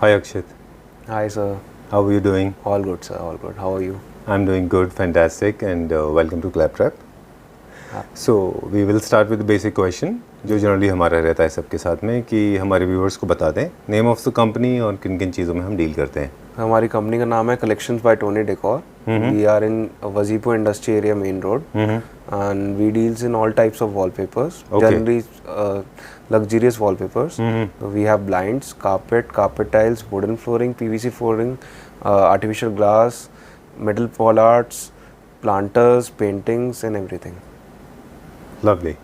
Hi Akshit, Hi sir, how are you doing? all good sir, all good. How are you? I'm doing good, fantastic, and welcome to Claptrap. So we will start with the basic question जो generally हमारा रहता है सबके साथ में कि हमारे viewers को बता दें नेम ऑफ द कंपनी और किन किन चीज़ों में हम डील करते हैं. हमारी कंपनी का नाम है collections by Tony decor. We are in Wazirpur industry area main road and we deals in all types of wallpapers. Okay. Generally luxurious wallpapers. We have blinds, carpet tiles, wooden flooring, PVC flooring, artificial glass, metal pollards, planters, paintings and everything. Lovely.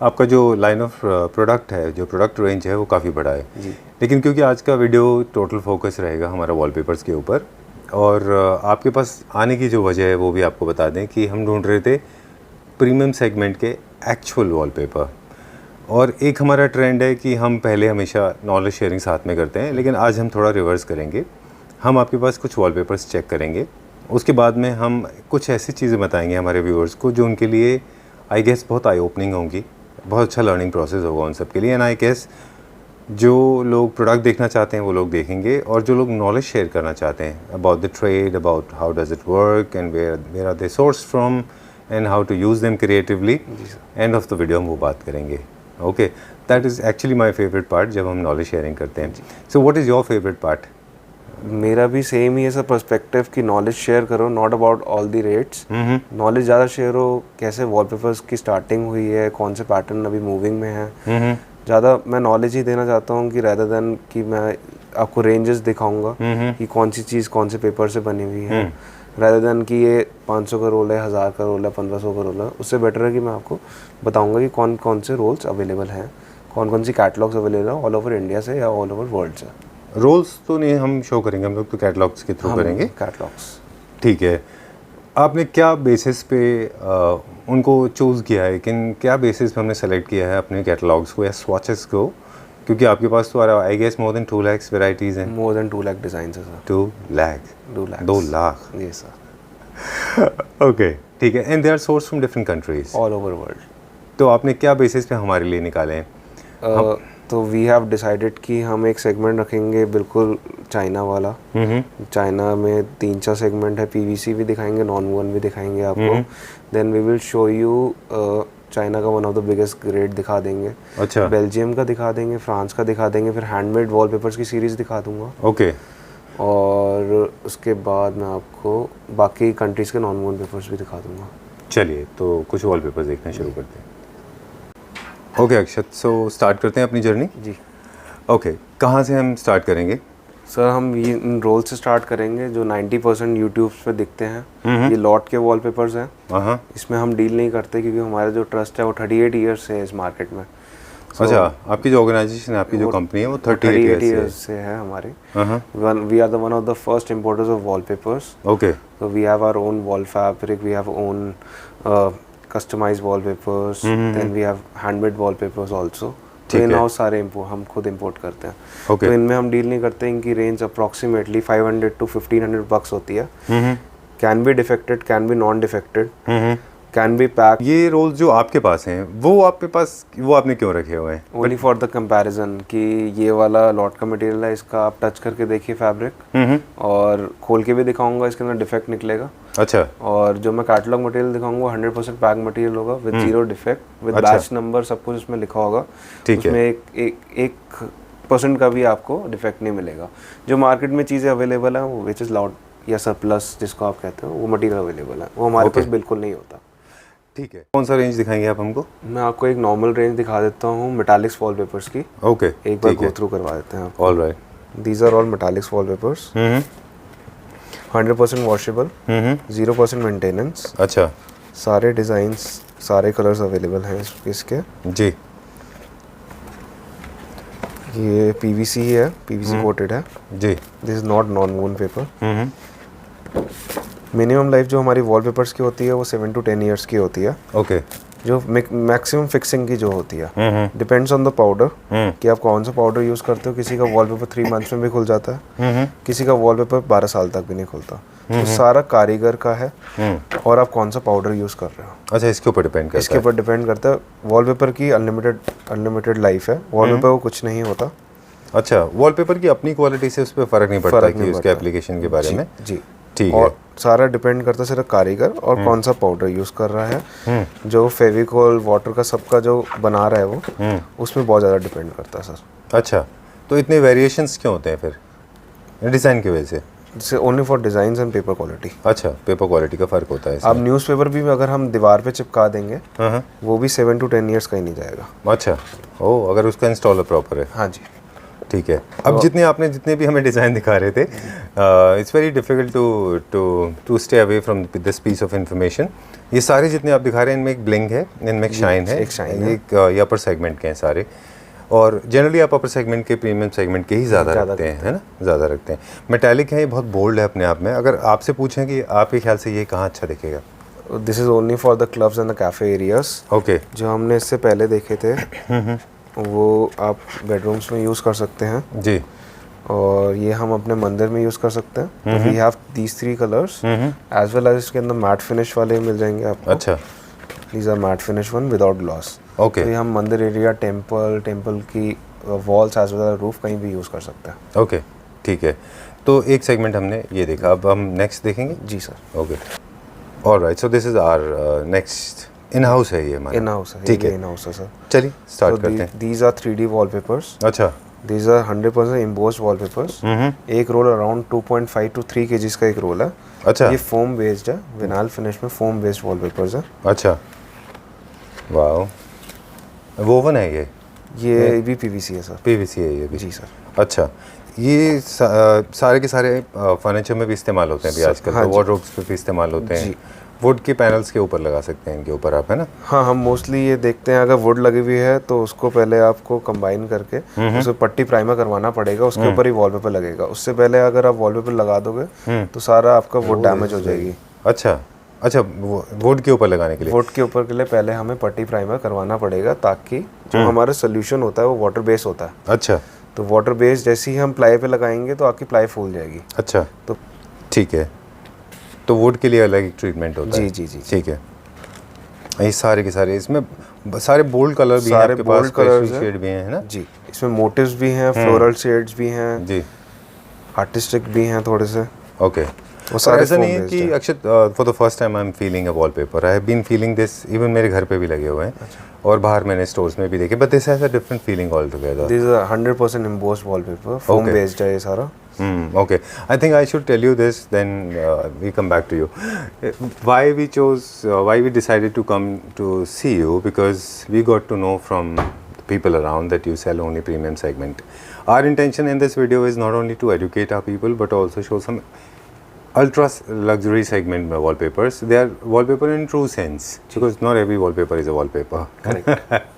आपका जो line of product है, जो product range है वो काफ़ी बड़ा है जी. लेकिन क्योंकि आज का वीडियो टोटल फोकस रहेगा हमारा वॉलपेपर्स के ऊपर और आपके पास आने की जो वजह है वो भी आपको बता दें कि हम ढूंढ रहे थे प्रीमियम सेगमेंट के एक्चुअल वॉलपेपर. और एक हमारा ट्रेंड है कि हम पहले हमेशा नॉलेज शेयरिंग साथ में करते हैं, लेकिन आज हम थोड़ा रिवर्स करेंगे. हम आपके पास कुछ वॉलपेपर्स चेक करेंगे, उसके बाद में हम कुछ ऐसी चीज़ें बताएंगे हमारे व्यूअर्स को जो उनके लिए आई गेस बहुत आई ओपनिंग होंगी, बहुत अच्छा लर्निंग प्रोसेस होगा उन सब के लिए. एंड आई गेस जो लोग प्रोडक्ट देखना चाहते हैं वो लोग देखेंगे और जो लोग नॉलेज शेयर करना चाहते हैं about the trade, about how does it work and where are they source from and how to use them creatively, end of the video हम वो बात करेंगे. Okay, that is actually my favourite part जब हम knowledge sharing करते हैं. So what is your favourite part? मेरा भी सेम ही है सर पर्सपेक्टिव कि नॉलेज शेयर करो, not about all the rates. Knowledge ज़्यादा शेयर हो, कैसे वॉलपेपर्स की स्टार्टिंग हुई है, कौन से पैटर्न अभी मूविंग में है. ज़्यादा मैं नॉलेज ही देना चाहता हूँ कि rather than कि मैं आपको रेंजेस दिखाऊंगा कि कौन सी चीज़ कौन से पेपर से बनी हुई है, rather than कि ये 500 का रोल है, 1000 का रोल है, 1500 का रोल है. उससे बेटर है कि मैं आपको बताऊंगा कि कौन कौन से रोल्स अवेलेबल हैं, कौन कौन सी कैटलॉग्स अवेलेबल हैं ऑल ओवर इंडिया से या ऑल ओवर वर्ल्ड से. रोल्स तो नहीं हम शो करेंगे, हम लोग तो कैटलॉग्स के थ्रू करेंगे. कैटलॉग्स ठीक है. आपने क्या बेसिस पे उनको चूज़ किया है, क्या बेसिस पे हमने सेलेक्ट किया है अपने कैटलॉग्स को या स्वॉचेस को? क्योंकि आपके पास तो I guess more than 2 lakh varieties हैं. मोर देन 2 लाख डिज़ाइन है सर. 2 लाख. जी सर. ओके, ठीक है. And they are source from different countries all over world. तो आपने क्या बेसिस पे हमारे लिए निकाले हैं? तो वी हैव डिसाइडेड कि हम एक सेगमेंट रखेंगे बिल्कुल चाइना वाला. चाइना में 3-4 सेगमेंट है, पीवीसी भी दिखाएंगे, नॉन वुडन भी दिखाएंगे आपको. Then we will show you China का one of the biggest grade दिखा देंगे. अच्छा. बेल्जियम का दिखा देंगे, फ्रांस का दिखा देंगे, फिर हैंडमेड वॉलपेपर्स की सीरीज़ दिखा दूंगा. ओके. और उसके बाद मैं आपको बाकी कंट्रीज़ के नॉन वुडन पेपर्स भी दिखा दूंगा. चलिए, तो कुछ वॉलपेपर्स देखना शुरू करते हैं. ओके अक्षत, सो स्टार्ट करते हैं अपनी जर्नी. जी. ओके, कहाँ से हम स्टार्ट करेंगे? सर हम ये इन रोल से स्टार्ट करेंगे जो 90% यूट्यूब पे दिखते हैं. ये लॉट के वॉलपेपर्स हैं. इसमें हम डील नहीं करते क्योंकि हमारा जो ट्रस्ट है वो 38 ईयर्स से है इस मार्केट में. अच्छा, आपकी जो ऑर्गेनाइजेशन है, आपकी जो कंपनी है वो 38 ईयर्स से है हमारी. We are the one of the first importers of wallpapers. Okay. So we have our own wall fabric, we have own customized wallpapers, then we have handmade wallpapers also. तो in house सारे हम खुद import करते हैं. Okay. तो इनमें हम deal नहीं करते. इनकी रेंज अप्रॉक्सीमेटली 500 to 1500 bucks होती है. Can be defected, can be non defected, can be pack. ये रोल्स जो आपके पास हैं वो आपने क्यों रखे हुए हैं? ओनली फॉर द कंपैरिजन कि ये वाला लॉट का मटेरियल है, इसका आप टच करके देखिए फैब्रिक, और खोल के भी दिखाऊंगा, इसके अंदर डिफेक्ट निकलेगा. अच्छा. और जो मैं कैटलॉग मटेरियल दिखाऊंगा वो 100% पैक मटेरियल होगा with 0 defect, with batch number, सब कुछ इसमें लिखा होगा. उसमें एक % का भी आपको डिफेक्ट नहीं मिलेगा. जो मार्केट में चीज़ें अवेलेबल हैं वो विच इज़ लॉट या सरप्लस जिसको आप कहते हो, वो मटेरियल अवेलेबल है, वो हमारे पास बिल्कुल नहीं होता. ठीक है. कौन सा रेंज दिखाएंगे आप हमको? मैं आपको एक नॉर्मल रेंज दिखा देता हूँ मेटालिक्स वॉलपेपर्स की. ओके. एक बार गो थ्रू करवा देते हैं आपको. Alright. These are all metallics wallpapers. 100% washable, 0% maintenance. अच्छा. सारे डिज़ाइंस, सारे कलर्स अवेलेबल हैं इसके. जी. ये पीवीसी है, पीवीसी कोटेड है. जी. This is not non wooden paper. Minimum life जो हमारी वॉलपेपर्स की होती है वो 7 to 10 ईयर्स की होती है. ओके. जो मैक्सिमम फिक्सिंग की जो होती है, डिपेंड्स ऑन द पाउडर कि आप कौन सा पाउडर यूज़ करते हो. किसी का वॉलपेपर 3 मंथ्स में भी खुल जाता है, किसी का वॉलपेपर 12 साल तक भी नहीं खुलता. तो सारा कारीगर का है और आप कौन सा पाउडर यूज़ कर रहे हो. अच्छा, इसके ऊपर डिपेंड करता है. इसके ऊपर डिपेंड करता है. वॉलपेपर की अनलिमिटेड लाइफ है. वॉलपेपर को कुछ नहीं होता. अच्छा, वॉलपेपर की अपनी क्वालिटी से उस पर फ़र्क नहीं पड़ता कि उसके एप्लीकेशन के बारे में? जी ठीक और है। सारा डिपेंड करता है सिर्फ कारीगर और कौन सा पाउडर यूज़ कर रहा है। जो फेविकोल वाटर का सबका जो बना रहा है वो उसमें बहुत ज़्यादा डिपेंड करता है सर। अच्छा, तो इतने वेरिएशंस क्यों होते हैं फिर डिज़ाइन की वजह से? जैसे only for design and paper quality. अच्छा, पेपर क्वालिटी का फ़र्क होता है इसमें। अब न्यूज़पेपर भी अगर हम दीवार पे चिपका देंगे हाँ। वो भी 7 to 10 ईयर्स का ही नहीं जाएगा। अच्छा, ओ, अगर उसका इंस्टॉलर प्रॉपर है। हाँ जी। ठीक है। अब जितने भी हमें डिज़ाइन दिखा रहे थे, it's very difficult to stay away from this piece of information. ये सारे जितने आप दिखा रहे हैं इनमें एक ब्लिंग है, इनमें एक शाइन है, एक shine है। ये अपर सेगमेंट के हैं सारे, और जनरली आप अपर सेगमेंट के, प्रीमियम सेगमेंट के ही ज़्यादा रखते हैं, है ना? ज़्यादा रखते हैं। मेटालिक है, ये बहुत बोल्ड है अपने आप में। अगर आपसे पूछें कि आपके ख्याल से ये कहाँ अच्छा दिखेगा? This is only for the clubs and the cafe areas. Okay. जो हमने इससे पहले देखे थे वो आप बेडरूम्स में यूज़ कर सकते हैं जी। और ये हम अपने मंदिर में यूज़ कर सकते हैं। We have these 3 colours as well as इसके अंदर मैट फिनिश वाले मिल जाएंगे आपको। अच्छा। These are matt finish one without gloss. Okay. तो ये हम मंदिर एरिया, टेम्पल की walls as well as roof कहीं भी यूज़ कर सकते हैं। ओके, ठीक है। तो एक सेगमेंट हमने ये देखा, अब हम नेक्स्ट देखेंगे। जी sir. Okay, alright. So this is our next in house है ये हमारा। इन हाउस है, ठीक है, इन हाउस है सर। चलिए स्टार्ट करते हैं। These are 3D wallpapers. अच्छा। These are 100% embossed wallpapers. एक रोल अराउंड 2.5 to 3 kgs का एक रोल है। अच्छा। ये फोम बेस्ड है, विनाइल फिनिश में फोम बेस्ड वॉलपेपर्स है। अच्छा, वाह। वोवन है ये भी PVC है सर। पीवीसी है ये भी? जी सर। अच्छा, ये सारे के सारे फर्नीचर में भी इस्तेमाल होते हैं अभी आजकल, हाँ तो जी। वार्डरोब्स पे भी इस्तेमाल होते हैं। जी। वुड के पैनल्स के ऊपर लगा सकते हैं इनके ऊपर आप, है ना? हाँ, हम मोस्टली ये देखते हैं अगर वुड लगी हुई है तो उसको पहले आपको कंबाइन करके उसमें पट्टी प्राइमर करवाना पड़ेगा, उसके ऊपर ही वॉलपेपर लगेगा। उससे पहले अगर आप वॉलपेपर लगा दोगे तो सारा आपका वुड डैमेज हो जाएगी। अच्छा अच्छा, वुड के ऊपर लगाने के लिए? वुड के ऊपर के लिए पहले हमें पट्टी प्राइमर करवाना पड़ेगा ताकि जो हमारा सोल्यूशन होता है वो वाटर बेस होता है। अच्छा। तो वाटर बेस जैसे ही हम प्लाई पे लगाएंगे तो आपकी प्लाई फूल जाएगी। अच्छा, तो ठीक है। तो वुड के लिए अलग एक ट्रीटमेंट होता है? जी। ठीक है। ये सारे के सारे इसमें सारे बोल्ड कलर भी हैं सारे आपके पास, bold colours हैं। शेड भी हैं, है ना? जी, इसमें मोटिव्स भी हैं, फ्लोरल शेड्स भी हैं, जी। आर्टिस्टिक भी हैं थोड़े से। ओके। वो सारे ऐसा नहीं है foam कि based Akshat, for the first time I am feeling a wallpaper. I have been feeling this, even मेरे घर पे भी लगे हुए हैं और बाहर मैंने स्टोर्स में भी देखे, but this has a different feeling all together. This is 100% embossed wallpaper, foam Okay. Based है ये सारा। Okay. I think I should tell you this, then we come back to you. Why we decided to come to see you, because we got to know from the people around that you sell only premium segment. Our intention in this video is not only to educate our people, but also show some ultra luxury segment wallpapers. They are wallpaper in true sense, because not every wallpaper is a wallpaper. Correct.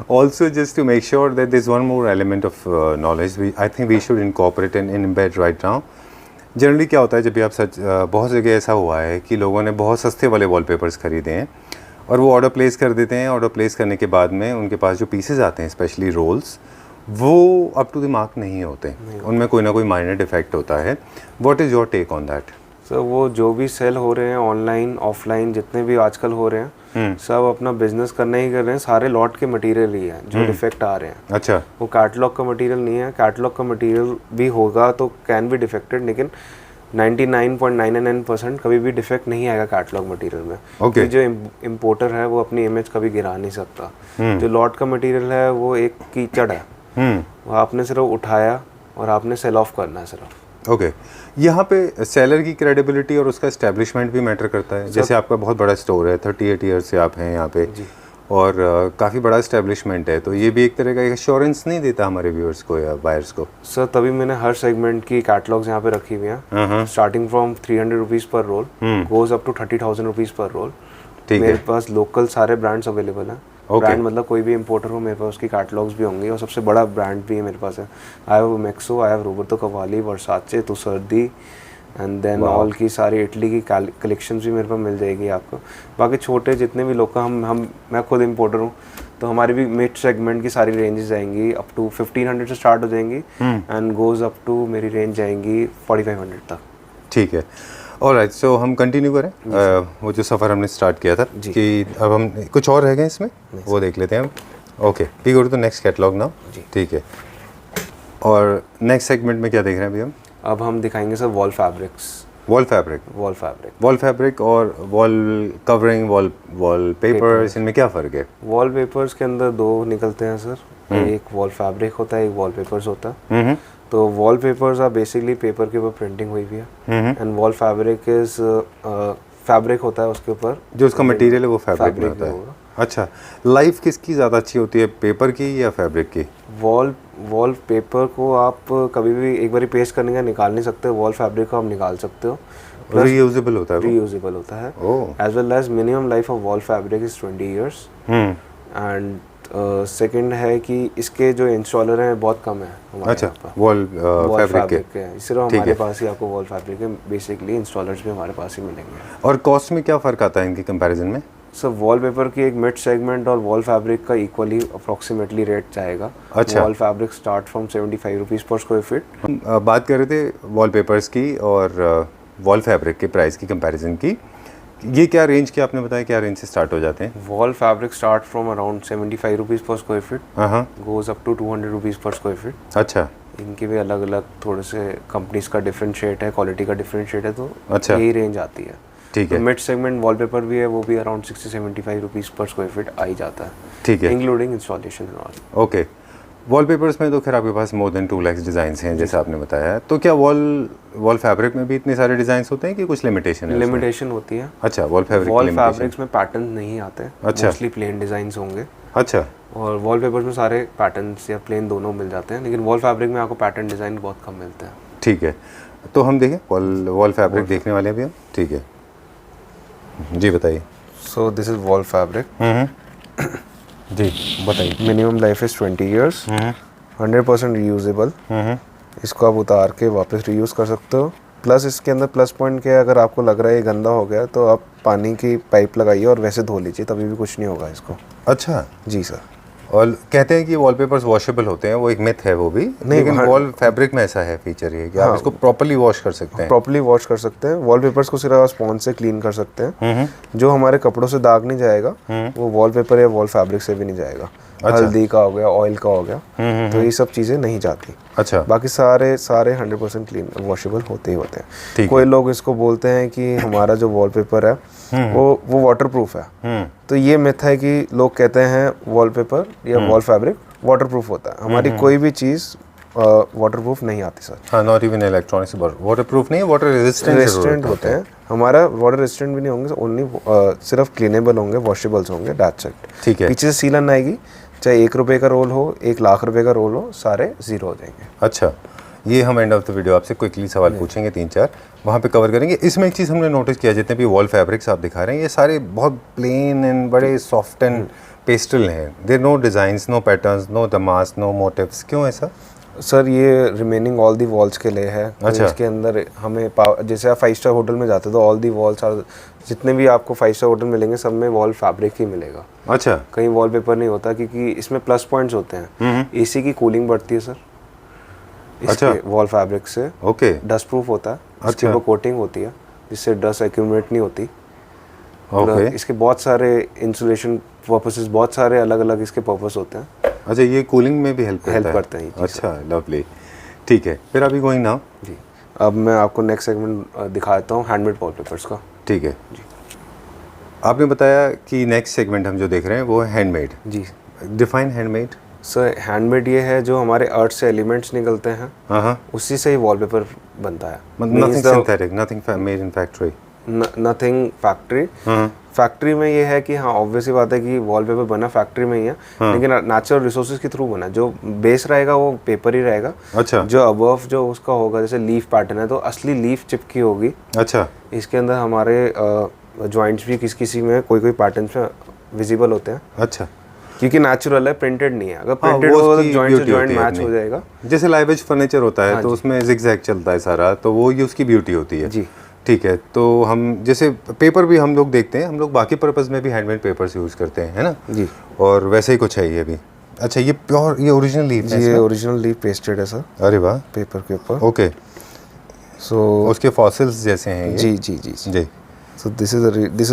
Also, just to make sure that there's one more element of knowledge, I think we should incorporate and embed right now. Generally क्या होता है, जब भी आप बहुत जगह ऐसा हुआ है कि लोगों ने बहुत सस्ते वाले वॉलपेपर्स खरीदे हैं और वो ऑर्डर प्लेस कर देते हैं। ऑर्डर प्लेस करने के बाद में उनके पास जो पीसेज आते हैं, स्पेशली रोल्स, वो अप टू द मार्क नहीं होते, उनमें कोई ना कोई माइनर डिफेक्ट होता है। What is your take on that? Sir वो जो भी सेल हो रहे हैं ऑनलाइन ऑफलाइन जितने भी आजकल हो रहे हैं सब अपना बिजनेस करने ही कर रहे हैं, सारे लॉट के मटेरियल ही हैं जो डिफेक्ट आ रहे हैं। अच्छा। वो कैटलॉग का मटेरियल नहीं है। कैटलॉग का मटेरियल भी होगा तो कैन बी डिफेक्टेड, लेकिन 99.99% कभी भी डिफेक्ट नहीं आएगा कैटलॉग मटेरियल में। Okay. जो इम्पोर्टर है वो अपनी इमेज कभी गिरा नहीं सकता। जो लॉट का मटेरियल है वो एक कीचड़ है, वो आपने सिर्फ उठाया और आपने सेल ऑफ करना है सिर्फ। ओके। यहाँ पे सेलर की क्रेडिबिलिटी और उसका एस्टेब्लिशमेंट भी मैटर करता है। जैसे आपका बहुत बड़ा स्टोर है, 38 ईयर्स से आप हैं यहाँ पे, और काफ़ी बड़ा एस्टेब्लिशमेंट है, तो ये भी एक तरह का एश्योरेंस नहीं देता हमारे व्यूअर्स को या बायर्स को? सर तभी मैंने हर सेगमेंट की कैटलॉग्स यहाँ पे रखी हुई हैं, starting from 300 rupees per roll goes up to 30,000 rupees per roll. मेरे पास लोकल सारे ब्रांड्स अवेलेबल हैं। ब्रांड मतलब कोई भी इंपोर्टर हो मेरे पास उसकी कैटलॉग्स भी होंगी, और सबसे बड़ा ब्रांड भी है मेरे पास है। I have Maxo, I have Roberto Cavalli, Versace, Trussardi, and then all की सारी इटली की कलेक्शंस भी मेरे पास मिल जाएगी आपको। बाकी छोटे जितने भी लोग मैं खुद इंपोर्टर हूँ, तो हमारी भी मिड सेगमेंट की सारी रेंजेस आएंगी, अप टू 1500 से स्टार्ट हो जाएंगी एंड गोज अप टू मेरी रेंज जाएंगी 4500 तक। ठीक है। ऑलराइट, सो हम कंटिन्यू करें वो जो सफ़र हमने स्टार्ट किया था कि अब हम कुछ और रह गए इसमें, वो देख लेते हैं हम। Okay, we go to the next catalogue now. ठीक है। और नेक्स्ट सेगमेंट में क्या देख रहे हैं अभी हम? अब हम दिखाएंगे sir wall fabrics. Wall fabric, wall fabric और वॉल कवरिंग, वॉल पेपर्स, इनमें क्या फ़र्क है? वॉल पेपर्स के अंदर दो निकलते हैं सर, एक वॉल फैब्रिक होता है, एक वॉल पेपर्स होता है। तो wall papers are basically paper के ऊपर प्रिंटिंग हुई हुई है, and wall fabric is fabric होता है उसके ऊपर, जो उसका मटेरियल है वो फैब्रिक में होता है। अच्छा, लाइफ किसकी ज़्यादा अच्छी होती है, पेपर की या फैब्रिक की? वॉल पेपर को आप कभी भी एक बार पेस्ट करने का निकाल नहीं सकते, वॉल फैब्रिक को आप निकाल सकते हो। रीयूजेबल होता है, रीयूजेबल होता है, as well as minimum life of wall fabric is 20 years. And second है कि इसके जो इंस्टॉलर हैं बहुत कम है हमारे। अच्छा, वॉल फैब्रिक के सिर्फ हमारे पास ही आपको वॉल फैब्रिक के बेसिकली इंस्टॉलर्स भी हमारे पास ही मिलेंगे। और कॉस्ट में क्या फ़र्क आता है इनके कंपैरिजन में? सर वॉल पेपर की एक मिड सेगमेंट और वॉल फैब्रिक का इक्वली अप्रॉक्सीमेटली रेट जाएगा। अच्छा, wall fabric start from 75 rupees per square feet. हम बात कर रहे थे वॉल पेपर्स की और वॉल फैब्रिक के प्राइस की कंपैरिजन की। ये क्या रेंज की आपने बताया, क्या रेंज से स्टार्ट हो जाते हैं? Wall fabric start from around 75 rupees per square feet, हाँ, goes up to 200 rupees per square feet. अच्छा, इनके भी अलग अलग थोड़े से कंपनीज का डिफरेंशिएट है, क्वालिटी का डिफरेंशिएट है, तो अच्छा, यही रेंज आती है। ठीक है। मिड सेगमेंट वॉलपेपर भी है, वो भी around 60-75 rupees per square feet आ ही जाता है, ठीक है, including installation and all. Okay. Wallpapers में तो खैर आपके पास मोर देन 2 लाख डिज़ाइंस हैं जैसा आपने बताया, तो क्या वॉल फैब्रिक में भी इतने सारे डिज़ाइंस होते हैं कि कुछ लिमिटेशन है? लिमिटेशन होती है। अच्छा, वॉल फैब्रिक्स में पैटर्न नहीं आते, अच्छा, मोस्टली प्लेन डिज़ाइंस होंगे। अच्छा, और वॉल पेपर्स में सारे पैटर्न्स या प्लेन दोनों मिल जाते हैं, लेकिन वॉल फैब्रिक में आपको पैटर्न डिज़ाइन बहुत कम मिलते हैं। ठीक है, तो हम देखें वॉल फैब्रिक देखने वाले हैं अभी हम, ठीक है जी, बताइए। So this is wall fabric. जी बताइए। Minimum life is 20 years, 100% reusable. इसको आप उतार के वापस रीयूज़ कर सकते हो। प्लस इसके अंदर प्लस पॉइंट क्या है, अगर आपको लग रहा है ये गंदा हो गया तो आप पानी की पाइप लगाइए और वैसे धो लीजिए, तभी भी कुछ नहीं होगा इसको। अच्छा जी सर। और कहते हैं कि वॉलपेपर्स वॉशेबल होते हैं, वो एक मिथ है वो भी, लेकिन वॉल फैब्रिक में ऐसा है फीचर ये कि आप इसको प्रॉपर्ली वॉश कर सकते हैं। प्रॉपर्ली वॉश कर सकते हैं। वॉलपेपर्स को सिर्फ स्पॉन्ज से क्लीन कर सकते हैं। जो हमारे कपड़ों से दाग नहीं जाएगा वो वॉलपेपर या वॉल फैब्रिक से भी नहीं जाएगा। अच्छा। हल्दी का हो गया, ऑयल का हो गया, तो ये सब चीज़ें नहीं जाती। अच्छा, बाकी सारे 100% क्लीन वॉशेबल होते ही होते ठीक हैं। कोई लोग इसको बोलते हैं कि हमारा जो वॉलपेपर है वो वाटरप्रूफ है, तो ये मिथ है कि लोग कहते हैं वॉलपेपर या वॉल फैब्रिक वाटरप्रूफ होता है। हमारी कोई भी चीज़ वाटरप्रूफ नहीं आती सर। हाँ, नॉट इवन इलेक्ट्रॉनिक्स वाटरप्रूफ नहीं, वाटर रेजिस्टेंट होते हैं। हमारा वाटर रेजिस्टेंट भी नहीं होंगे, ओनली सिर्फ क्लीनेबल होंगे, वॉशेबल्स होंगे, दैट्स इट। ठीक है। पीछे से सीलन आएगी, चाहे 1 रुपये का रोल हो, 1 लाख रुपए का रोल हो, सारे जीरो हो जाएंगे। अच्छा, ये हम एंड ऑफ द वीडियो आपसे क्विकली सवाल पूछेंगे 3-4, वहाँ पे कवर करेंगे। इसमें एक चीज़ हमने नोटिस किया, जितने भी वॉल फैब्रिक्स आप दिखा रहे हैं ये सारे बहुत प्लेन एंड बड़े सॉफ्ट एंड पेस्टल हैं। There no designs, no patterns, no damask, no motifs. क्यों ऐसा? सर ये रिमेनिंग ऑल दी वॉल्स के लिए है। अच्छा। इसके अंदर हमें जैसे आप 5 स्टार होटल में जाते हो तो ऑल दी वॉल्स आर, जितने भी आपको 5 स्टार होटल मिलेंगे सब में वॉल फैब्रिक ही मिलेगा। अच्छा, कहीं वॉलपेपर नहीं होता, क्योंकि इसमें प्लस पॉइंट्स होते हैं। एसी की कूलिंग बढ़ती है सर अच्छा, वॉल फैब्रिक से। ओके, डस्ट प्रूफ होता है, इसके अच्छा, ऊपर कोटिंग होती है जिससे डस्ट एक्यूमुलेट नहीं होती। ओके, इसके बहुत सारे इंसुलेशन पर्पसेस, बहुत सारे अलग अलग इसके पर्पस होते हैं। अच्छा, ये कूलिंग में भी हेल्प करते हैं। अच्छा, लवली, ठीक है। फिर अभी गोइंग नाउ जी, अब मैं आपको नेक्स्ट सेगमेंट दिखा देता हूँ हैंडमेड वॉलपेपर्स का। ठीक है जी। आपने बताया कि नेक्स्ट सेगमेंट हम जो देख रहे हैं वो है हैंडमेड। जी, डिफाइन हैंडमेड। सर हैंडमेड ये है जो हमारे अर्थ से एलिमेंट्स निकलते हैं, हाँ, उसी से ही वॉलपेपर बनता है। Nothing synthetic, nothing made in factory, nothing factory. Factory में ये है कि हाँ ऑब्वियस ही बात है कि वॉलपेपर बना फैक्ट्री में ही है, लेकिन नेचुरल रिसोर्सेज के थ्रू बना। जो बेस रहेगा वो पेपर ही रहेगा। अच्छा, जो अबव जो उसका होगा, जैसे लीफ पैटर्न है तो असली लीफ चिपकी होगी। अच्छा, इसके अंदर हमारे जॉइंट्स भी किसी में कोई पैटर्न्स में विजिबल होते हैं। अच्छा, क्योंकि नेचुरल है, प्रिंटेड नहीं है। अगर प्रिंटेड होगा तो जॉइंट से जॉइंट मैच हो जाएगा। जैसे लाइवेज फर्नीचर होता है तो उसमें जिगजैग चलता है सारा, तो वो ये उसकी ब्यूटी होती है। जी, ठीक है। तो हम जैसे पेपर भी हम लोग देखते हैं, हम लोग बाकी पर्पस में भी हैंडमेड पेपर्स यूज़ करते हैं, है ना जी, और वैसे ही कुछ है ये भी। अच्छा, ये प्योर, ये ओरिजिनल लीफ है? ये ओरिजिनल लीफ पेस्टेड है सर। अरे वाह, पेपर के ऊपर। ओके, सो उसके फॉसिल्स जैसे हैं ये? जी जी जी जी। So this is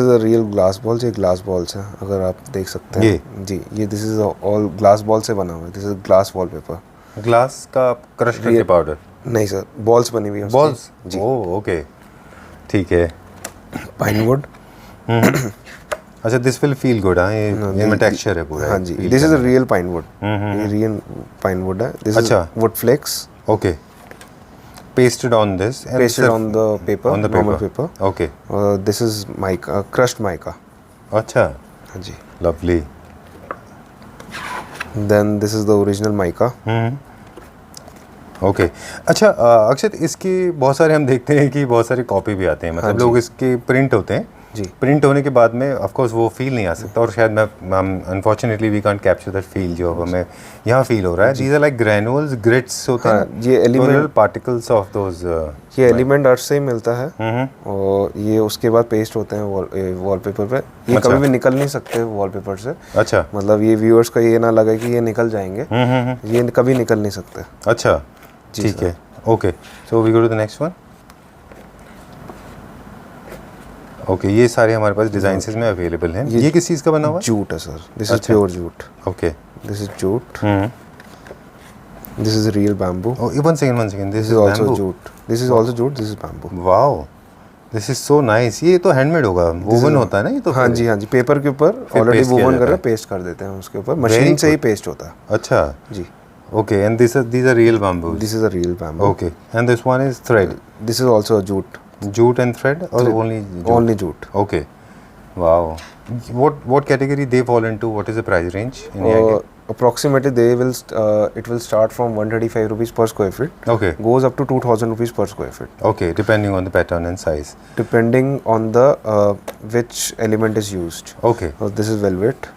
a real glass balls. ये ग्लास बॉल्स हैं, अगर आप देख सकते हैं। जी, ये this is all glass ball से बना हुआ है। This is glass wallpaper. Glass का क्रश करके पाउडर? नहीं सर, बॉल्स बनी हुई है उसकी। बॉल्स? जी। ओह ओके, ठीक है। Pine wood. अच्छा, दिस विल फील गुड। हाँ, ये इनमें टेक्सचर है पूरा। हाँ जी, feel दिस इज अ करने रियल पाइन वुड। ये रियल पाइन वुड है। दिस इज अच्छा। वुड फ्लेक्स का। Okay, pasted on this and pasted सिर्फ on the paper, on the normal paper. Paper. Okay. This is mica, crushed mica. अच्छा, हाँ जी। Lovely. Then this is the original mica. Okay. अच्छा अक्षत, इसकी बहुत सारे हम देखते हैं कि बहुत सारे कॉपी भी आते हैं, मतलब जी। लोग इसके प्रिंट होते हैं। जी। प्रिंट होने के बाद में ऑफ कोर्स वो फील नहीं आ सकता, और शायद हम unfortunately we can't capture that feel जो अब हमें यहाँ फील हो रहा है। These are like granules, grits होते हाँ, हैं, ये एलिमेंट, पार्टिकल्स ऑफ दोज। ये एलिमेंट अर्थ से ही मिलता है और ये उसके बाद पेस्ट होते हैं वॉलपेपर पे। ये अच्छा। कभी भी निकल नहीं सकते वॉलपेपर से। अच्छा। मतलब ये व्यूअर्स का ये ना लगे कि ये निकल जाएंगे, ये कभी निकल नहीं सकते। अच्छा, ठीक है। Okay, so we go to the next one. Okay, ये सारे हमारे पास डिजाइन में अवेलेबल हैं। ये किस चीज़ का बना हुआ है? जूट है सर, दिस इज अच्छा। Pure jute. Okay. This is jute. This is real bamboo. One second, this this is is also bamboo. Jute. This is also jute, this is bamboo. Wow, this is so nice. ये तो handmade होगा, woven होता है ना ये तो? हाँ जी, हाँ जी, पेपर के ऊपर ऑलरेडी paste किया वोवन जाता कर है। पेस्ट कर देते हैं उसके ऊपर, मशीन से ही पेस्ट होता है। अच्छा, जी। Okay, and these are real bamboos. This is a real bamboo. Okay, and this one is thread. This is also a jute. Jute and thread, or only jute? Only jute. Okay, wow. What category they fall into? What is the price range? Any idea? Approximately they will it will start from 135 rupees per square feet, Okay, goes up to 2000 rupees per square feet, okay, depending on the pattern and size. depending on the which element is used. Okay, This is velvet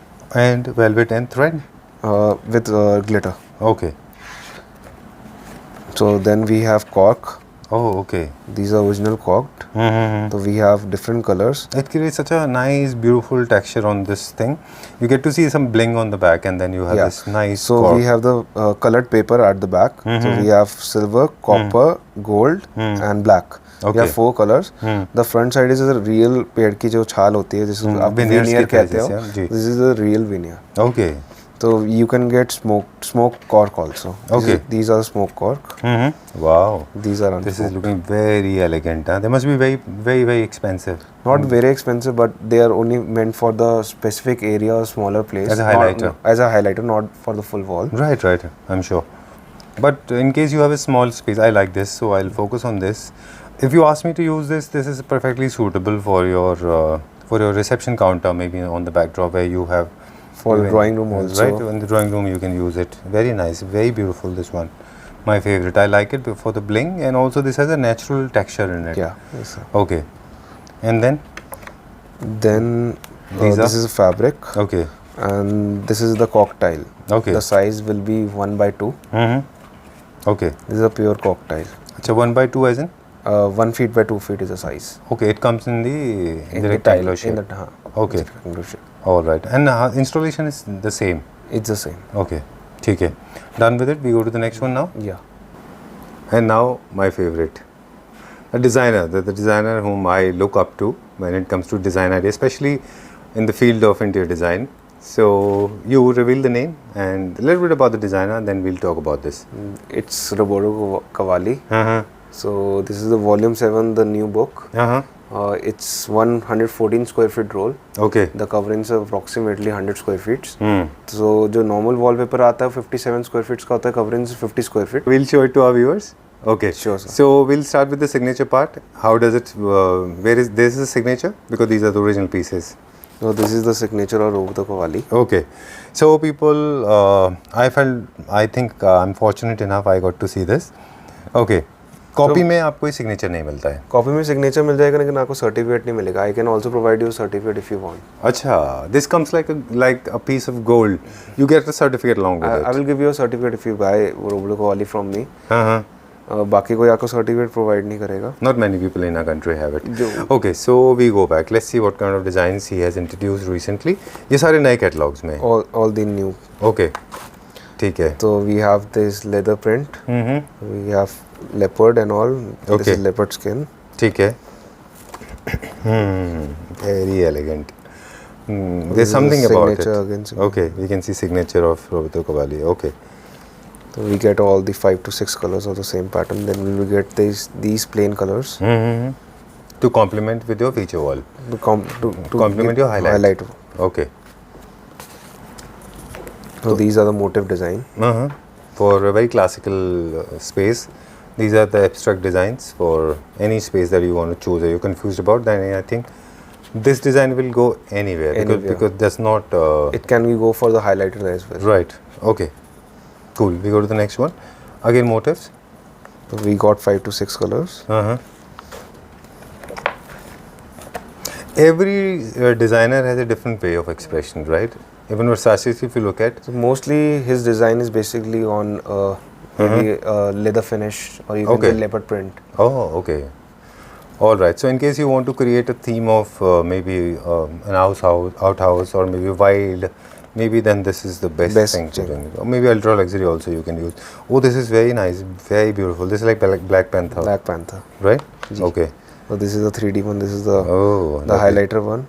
and velvet and thread. with glitter. Okay. So then we have cork. Oh, okay. These are original corked. So we have different colors. It creates such a nice, beautiful texture on this thing. You get to see some bling on the back, and then you have this nice. So cork. we have the colored paper at the back. So we have silver, copper, gold, and black. We Okay. have 4 colors. The front side is a real पेड़ की जो छाल होती है जिसको आप Veneers veneer की तरह कहते हो. जैसे, जी। This is a real veneer. Okay. So you can get smoke cork also. Okay. These are smoke cork. Wow. These are This is unsmoked. looking very elegant. Huh? They must be very, very, very expensive. Not very expensive, but they are only meant for the specific area or smaller place. As a highlighter. As a highlighter, not for the full wall. Right, right. I'm sure. But in case you have a small space, I like this, so I'll focus on this. If you ask me to use this, this is perfectly suitable for your reception counter, maybe on the backdrop where you have. For the drawing room also. Right, in the drawing room you can use it. Very nice, very beautiful, this one. My favorite. I like it for the bling, and also this has a natural texture in it. Yeah. Yes, sir. Okay. And then? Then this is fabric. Okay. And this is the cork tile. Okay. The size will be 1/2. Okay. This is a pure cork tile. So 1/2 as in? 1 feet by 2 feet is the size. Okay, it comes in the rectangular shape. In the Okay. rectangular shape. All right. And installation is the same? It's the same. Okay. ठीक है. Done with it. We go to the next one now. Yeah. And now my favorite, a designer, the designer whom I look up to when it comes to design ideas, especially in the field of interior design. So you reveal the name and a little bit about the designer, and then we'll talk about this. It's Roberto Cavalli. Uh-huh. So this is the volume 7, the new book. Uh-huh. It's 114 square feet roll. Okay. The covering is approximately 100 square feet. Hmm. So जो normal wallpaper आता है 57 square feet का होता है, covering is 50 square feet. We'll show it to our viewers. Okay. Sure, sir. So we'll start with the signature part. How does it? Where is this? Is the signature? Because these are the original pieces. So this is the signature of Roberto Cavalli. Okay. So people, I think I'm fortunate enough I got to see this. Okay. Copy में आपको ये signature नहीं मिलता है? Copy में signature मिल जाएगा लेकिन आपको सर्टिफिकेट नहीं मिलेगा. I can also provide you certificate if you want. अच्छा, this comes like a piece of gold. You get a certificate along with it. I will give you a certificate if you buy Roberto Cavalli from me. Uh-huh. बाकी कोई आपको certificate provide नहीं करेगा. Not many people in our country have it. Okay, so we go back. Let's see what kind of designs he has introduced recently. ये सारे नए catalogs में. All the new. Okay. ठीक है. So we have this leather print. We have leopard and all. Okay. This is leopard skin. ठीक है. Very elegant. There's This is something about it. signature again. Okay, we can see signature of Roberto Cavalli. Okay. So we get all the 5 to 6 colors of the same pattern. Then we will get these plain colors To complement with your feature wall. to Complement give your highlight. Okay. So these are the motif design. For a very classical space, these are the abstract designs for any space that you want to choose or you're confused about, then I think this design will go anywhere. Because that's not... It can we go for the highlighter as well. Right. Okay. Cool. We go to the next one. Again, motifs. So we got 5 to 6 colors. Every designer has a different way of expression, right? Even Versace, if you look at... So mostly his design is basically on maybe leather finish or you can say leopard print. Oh, okay. All right. So in case you want to create a theme of maybe an outhouse or maybe wild, maybe then this is the best thing to do. Or maybe ultra luxury also you can use. Oh, this is very nice, very beautiful. This is like Black Panther. Black Panther. Right? Okay. So this is the 3D one. This is the the highlighter one.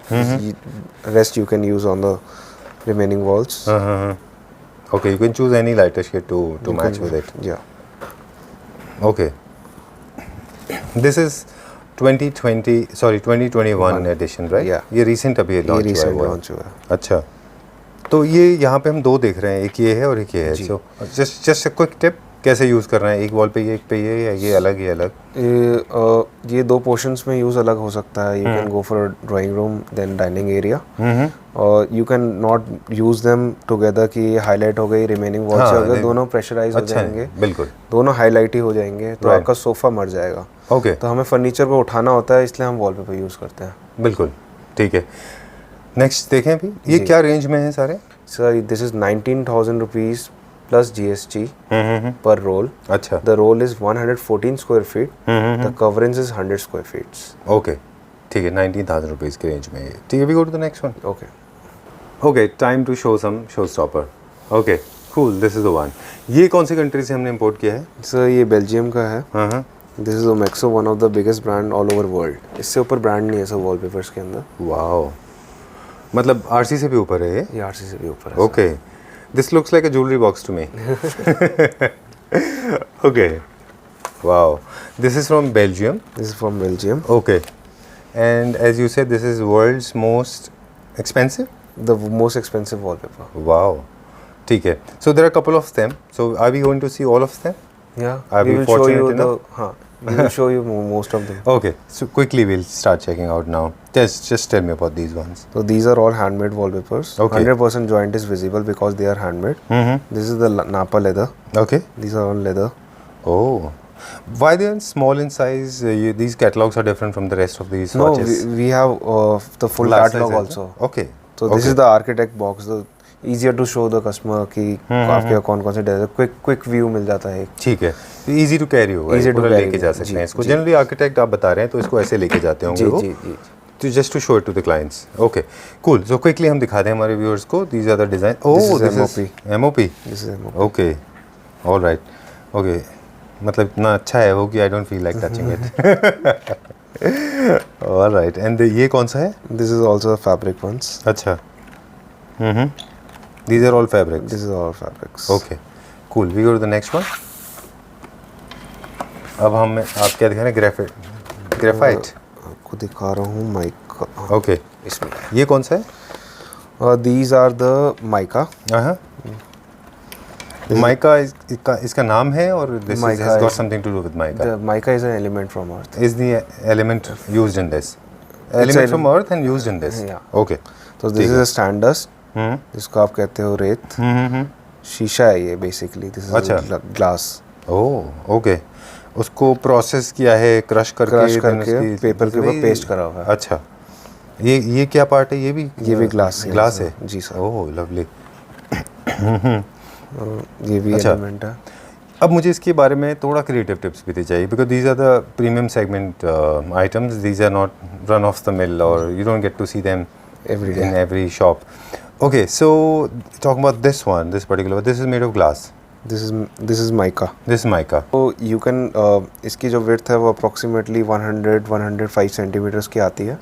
Rest you can use on the remaining walls. Okay, you can choose any lighter shade to match with it. Yeah. Okay. This is 2021 edition, right? Yeah. ये recent अभी launch हुआ है. अच्छा. तो ये यहाँ पे हम दो देख रहे हैं, एक ये है और एक ये है. So just a quick tip, कैसे यूज़ करना है? एक वॉल पे ये, एक पे ये, या ये अलग ये अलग? ये दो पोर्शंस में यूज़ अलग हो सकता है. You can go for drawing room then dining area और you can not use them together कि ये हाईलाइट हो गई रिमेनिंग वॉल से अगर दोनों प्रेशराइज हो जाएंगे, बिल्कुल दोनों हाईलाइट ही हो जाएंगे तो आपका सोफ़ा मर जाएगा. ओके. तो हमें फर्नीचर को उठाना होता है इसलिए हम वॉलपेपर यूज़ करते हैं. बिल्कुल ठीक है. नेक्स्ट देखें अभी ये क्या रेंज में है सारे? Sir this is 19,000 rupees plus GST per roll. अच्छा. The roll is 114 square feet. The coverage is 100 square feet. Okay. ठीक है, 19,000 रुपीज़ के रेंज में ये. ठीक है, we go to the next one. Okay. Okay, time to show some showstopper. Okay, cool. This is the one. ये कौन सी country से हमने इंपोर्ट किया है? सर ये बेल्जियम का है. This is Omexo, one of the biggest brand all over world. इससे ऊपर ब्रांड नहीं है सर वॉलपेपर्स के अंदर. वाओ. मतलब RC से भी ऊपर है ये? ये RC से भी ऊपर है. Okay. This looks like a jewelry box to me. Okay. Wow. This is from Belgium. This is from Belgium. Okay. And as you said, this is world's most expensive? The most expensive wallpaper. Wow. ठीक है. So there are a couple of them. So are we going to see all of them? Yeah. We will show you the. We will show you most of them. Okay. So quickly we'll start checking out now. Just tell me about these ones. So these are all handmade wallpapers. Okay. 100% joint is visible because they are handmade. This is the Napa leather. Okay. These are all leather. Oh. Why they are small in size? These catalogs are different from the rest of these swatches. No, we have the full catalog also. Okay. So this is the architect box. The easier to show the customer कि आपके कौन कौन से design quick view मिल जाता है. ठीक है. Easy to carry होगा. Easy to लेके जा सकते हैं इसको. Generally architect आप बता रहे हैं तो इसको ऐसे लेके जाते होंगे वो. जी. Just to show it to the clients. Okay, cool. So quickly हम दिखा दें हमारे viewers को. These are the design. Oh, this is MOP. This is MOP. Okay, all right. Okay, मतलब इतना अच्छा है वो कि I don't feel like touching it. All right. And ये कौन सा है? This is also fabric ones. अच्छा. These are all fabrics. This is all fabrics. Okay, cool. We go to the next one. अब हम आप क्या दिखा रहे हैं? ग्रेफाइट. आपको दिखा रहा हूँ माइका. ओके. इसमें ये कौन सा है? These are the mica. Mica इसका नाम है और this has got something to do with mica. The mica is an element from earth. Is the element used in this? Element from earth and used in this. Yeah. Okay. So this is a stand dust. जिसको आप कहते हो रेत. शीशा है ये basically. This is glass. Oh, okay. उसको process किया है क्रश करके पेपर के ऊपर पेस्ट करा हुआ है. अच्छा. ये क्या पार्ट है? ये भी ग्लास है. जी सर. ओह लवली. ये भी एलिमेंट है. अब मुझे इसके बारे में थोड़ा क्रिएटिव टिप्स भी चाहिए because these are the premium segment items. These are not run of the mill और you don't get to see them in every shop. Okay, so talking about this one, this particular one, this is made of glass. This is mica. This mica. तो you can इसकी जो width है वो approximately 100-105 centimetres की आती है।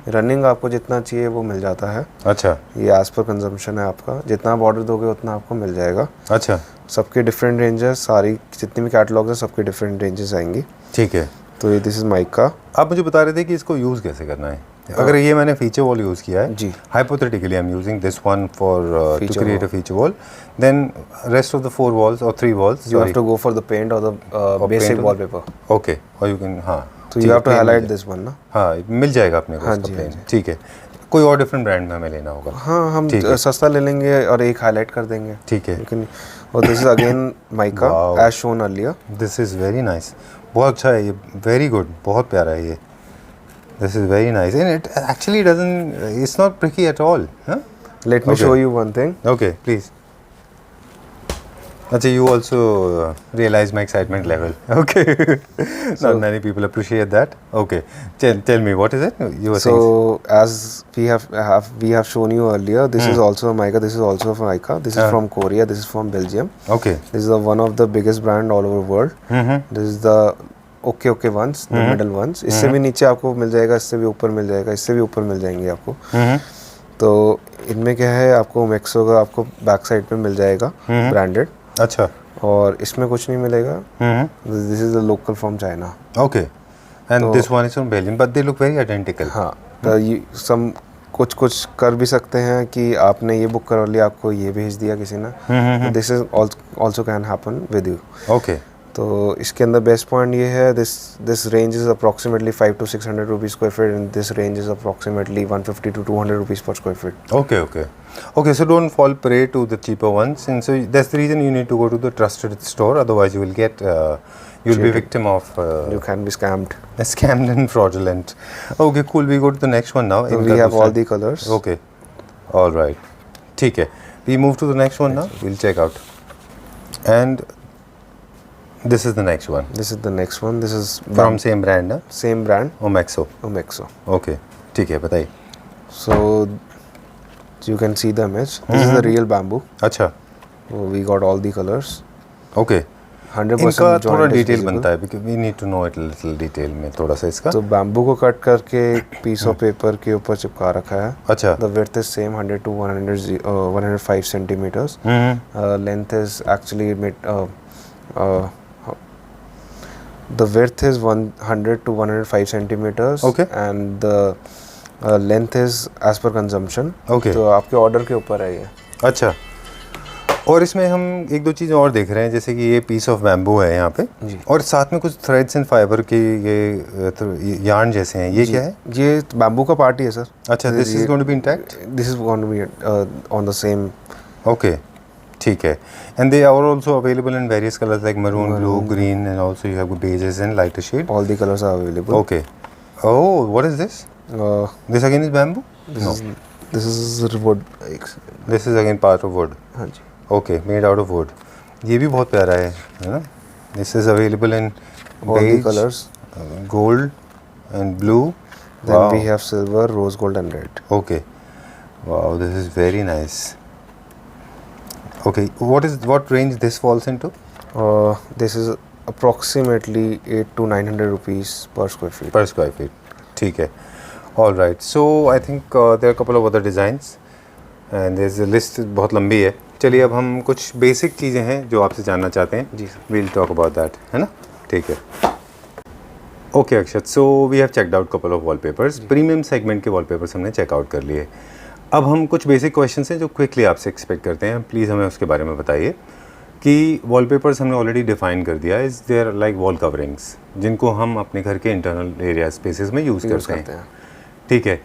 Running आपको जितना चाहिए वो मिल जाता है। अच्छा। ये एज पर कंजम्पशन है आपका, जितना आप ऑर्डर दोगे उतना आपको मिल जाएगा। अच्छा। सबके डिफरेंट रेंजेस, सारी जितनी भी कैटलॉग्स हैं सबके डिफरेंट रेंजेस आएंगी। ठीक है। तो ये दिस इज माइका। आप मुझे बता रहे थे कि इसको यूज़ कैसे करना है। अगर ये मैंने फीचर वॉल यूज़ किया है जी, hypothetically I am using this one for to Feature create a wall. Feature wall, then rest of the 4 walls और 3 walls you have to go for the paint or the basic paint or- wallpaper. Okay, और you can, हाँ तो ठीक you है, have to plain highlight mill this one ना। हाँ मिल जाएगा अपने को हाँ इसका जी, plain। हाँ ठीक है, कोई और डिफरेंट ब्रांड में हमें लेना होगा। हाँ, हम ठीक है। सस्ता ले लेंगे और एक हाईलाइट कर देंगे। ठीक है। लेकिन और this is again mica Wow. As shown earlier. This is very nice, बहुत अच्छा है ये, वेरी गुड, बहुत प्यारा है ये। This is very nice and it actually doesn't, it's not tricky at all. Let me Okay. Show you one thing. Okay please. अच्छा, you also realize my excitement level. Okay. Not many people appreciate that. Okay. Tell me, what is it? You were saying. So as we have shown you earlier, this is also a mica. This is also a mica. This is from Korea. This is from Belgium. Okay. This is one of the biggest brand all over world. This is the okay ones, the middle ones. इससे भी नीचे आपको मिल जाएगा, इससे भी ऊपर मिल जाएगा, इससे भी ऊपर मिल जाएंगे आपको। तो इनमें क्या है, आपको मैक्सो का आपको बैक साइड पे मिल जाएगा ब्रांडेड। अच्छा। और इसमें कुछ नहीं मिलेगा। This is the local from China. Okay. And this one is from Belgium, but they look very identical. हाँ, तो सम कुछ कर भी सकते हैं कि आपने ये बुक करवा लिया, आपको ये भेज दिया किसी ने। This is also can happen with you. Okay. तो इसके अंदर बेस्ट पॉइंट ये है, this range is approximately 500 to 600 rupees square feet and this range is approximately 150 to 200 rupees per square feet. Okay. Okay. Okay. So don't fall prey to the cheaper ones, and so that's the reason you need to go to the trusted store. Otherwise, you will get you'll be victim of You can be scammed. scammed and fraudulent. Okay. Cool. We go to the next one now. So we have all the colors. Okay. All right. ठीक है. We move to the next one now. We'll check out. And this is the next one. This is the next one. This is From same brand, ना? same brand, Omexo. Omexo. Okay. ठीक है, बताइए. So you can see the image. This is the real bamboo. अच्छा. So we got all the colors. Okay. 100% इनका थोड़ा joint is detail visible. बनता है because we need to know it a little detail में थोड़ा सा इसका. तो बैम्बू को कट करके पीस ऑफ पेपर के ऊपर चिपका रखा है। अच्छा. The width is same 100 to 105 centimeters. Length is actually the width is 100 to 105 centimeters. Okay. And the length is as per consumption. Okay. तो आपके ऑर्डर के ऊपर है ये। अच्छा. और इसमें हम एक दो चीज़ें और देख रहे हैं, जैसे कि ये पीस ऑफ बैम्बू है यहाँ पे जी। और साथ में कुछ थ्रेड्स एंड फाइबर के ये यार्न जैसे हैं, ये क्या है? ये बैम्बू का पार्ट ही है सर। अच्छा, this is going to be intact? This is going to be on the same. Okay, ठीक है. And they are also available in various colours like maroon, blue, green and also you have beiges and lighter shade. All the colours are available. Okay. Oh, what is this? This again is bamboo? This is wood. This is again part of wood. हाँ जी। Okay, made out of would. ये भी बहुत प्यारा है ना? This is available in All the colors. Gold and blue. Then we have silver, rose gold and red. Okay. Wow, this is very nice. Okay, what range this falls into? This is approximately 800 to 900 rupees per square feet. Per square feet. ठीक है. All right. So I think there are a couple of other designs and there's a list बहुत लंबी है. चलिए अब हम कुछ basic चीज़ें हैं जो आपसे जानना चाहते हैं. जी. We'll talk about that. है ना? ठीक है. Okay Akshat, so we have checked out couple of wallpapers. Premium segment के वॉलपेपर्स हमने चेकआउट कर लिए. अब हम कुछ बेसिक क्वेश्चंस हैं जो क्विकली आपसे एक्सपेक्ट करते हैं. प्लीज़ हमें उसके बारे में बताइए कि वॉलपेपर्स हमने ऑलरेडी डिफाइन कर दिया. Is there like wall coverings जिनको हम अपने घर के इंटरनल एरिया स्पेसेस में यूज़ करते हैं. ठीक है.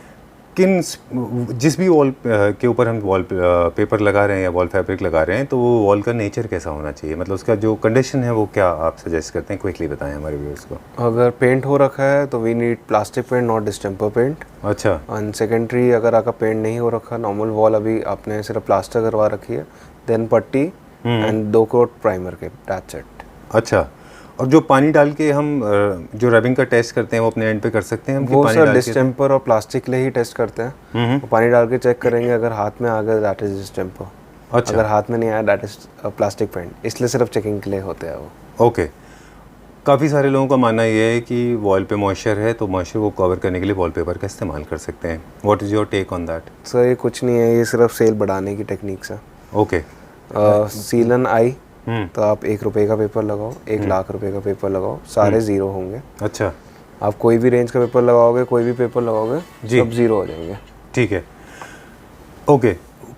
जिस भी वॉल के ऊपर हम वॉल पेपर लगा रहे हैं या वॉल फैब्रिक लगा रहे हैं, तो वो वॉल का नेचर कैसा होना चाहिए, मतलब उसका जो कंडीशन है वो क्या आप सजेस्ट करते हैं? क्विकली बताएं हमारे व्यूअर्स को. अगर पेंट हो रखा है तो we need plastic paint, not distemper paint. अच्छा. एंड सेकेंडरी, अगर आपका पेंट नहीं हो रखा, नॉर्मल वॉल अभी आपने सिर्फ प्लास्टर करवा रखी है, देन पट्टी एंड 2 कोट प्राइमर के, दैट्स इट. अच्छा. और जो पानी डाल के हम जो रबिंग का टेस्ट करते हैं वो अपने एंड पे कर सकते हैं हम? वो सर डिस्टेम्पर और प्लास्टिक ले ही टेस्ट करते हैं. तो पानी डाल के चेक करेंगे, अगर हाथ में आ गया दैट इज डिस्टेम्पर. अच्छा। अगर हाथ में नहीं आया दैट इज प्लास्टिक पेंट, इसलिए सिर्फ चेकिंग के लिए होते हैं वो। ओके। काफ़ी सारे लोगों का मानना ये है कि वॉल पे मॉइस्चर है तो मॉइस्चर को कवर करने के लिए वॉलपेपर का इस्तेमाल कर सकते हैं। What is your take on that? Sir ये कुछ नहीं है, ये सिर्फ सेल बढ़ाने की टेक्निक्स है। ओके। सीलन आई तो आप 1 रुपये का पेपर लगाओ, 1 लाख रुपए का पेपर लगाओ, सारे ज़ीरो होंगे। अच्छा। आप कोई भी रेंज का पेपर लगाओगे, कोई भी पेपर लगाओगे, जी। सब ज़ीरो हो जाएंगे। ठीक है। Okay.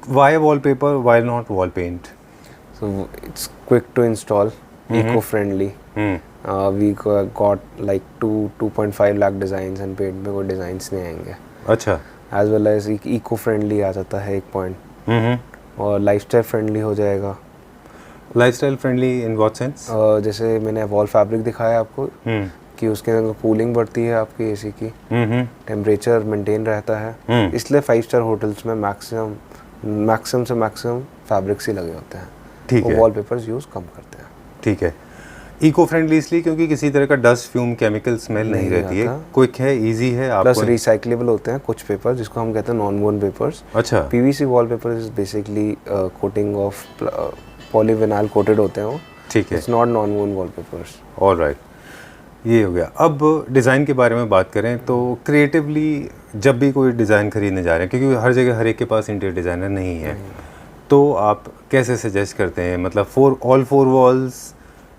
Why wallpaper, why not wall paint? So it's quick to install, eco friendly. We got like 2.5 lakh designs and paint में कोई डिज़ाइंस नहीं आएंगे। अच्छा। As well as eco friendly आ जाता है 1 पॉइंट, और लाइफस्टाइल फ्रेंडली हो जाएगा। Lifestyle friendly in what sense? जैसे मैंने वॉल फैब्रिक दिखाया आपको कि उसके अंदर कूलिंग बढ़ती है आपकी एसी की, टेम्परेचर मेंटेन रहता है, इसलिए 5 स्टार होटल्स में मैक्सिमम से मैक्सिमम फैब्रिक्स ही लगे होते हैं। ठीक है। वॉलपेपर्स यूज़ कम करते हैं। ठीक है। इको फ्रेंडली इसलिए क्योंकि किसी तरह का डस्ट, फ्यूम, केमिकल स्मेल नहीं रहती है, क्विक है, इजी है, प्लस आपको रिसाइक्लेबल होते हैं कुछ पेपर, जिसको हम कहते हैं नॉन वोन पेपर्स। अच्छा। PVC wallpaper is basically coating of polyvinyl coated होते हैं वो। ठीक है। इट्स नॉट नॉन वोन वॉलपेपर्स। ऑलराइट, ये हो गया। अब डिज़ाइन के बारे में बात करें तो क्रिएटिवली जब भी कोई डिज़ाइन खरीदने जा रहे हैं, क्योंकि हर जगह हर एक के पास इंटीरियर डिज़ाइनर नहीं है, तो आप कैसे सजेस्ट करते हैं? मतलब ऑल 4 वॉल्स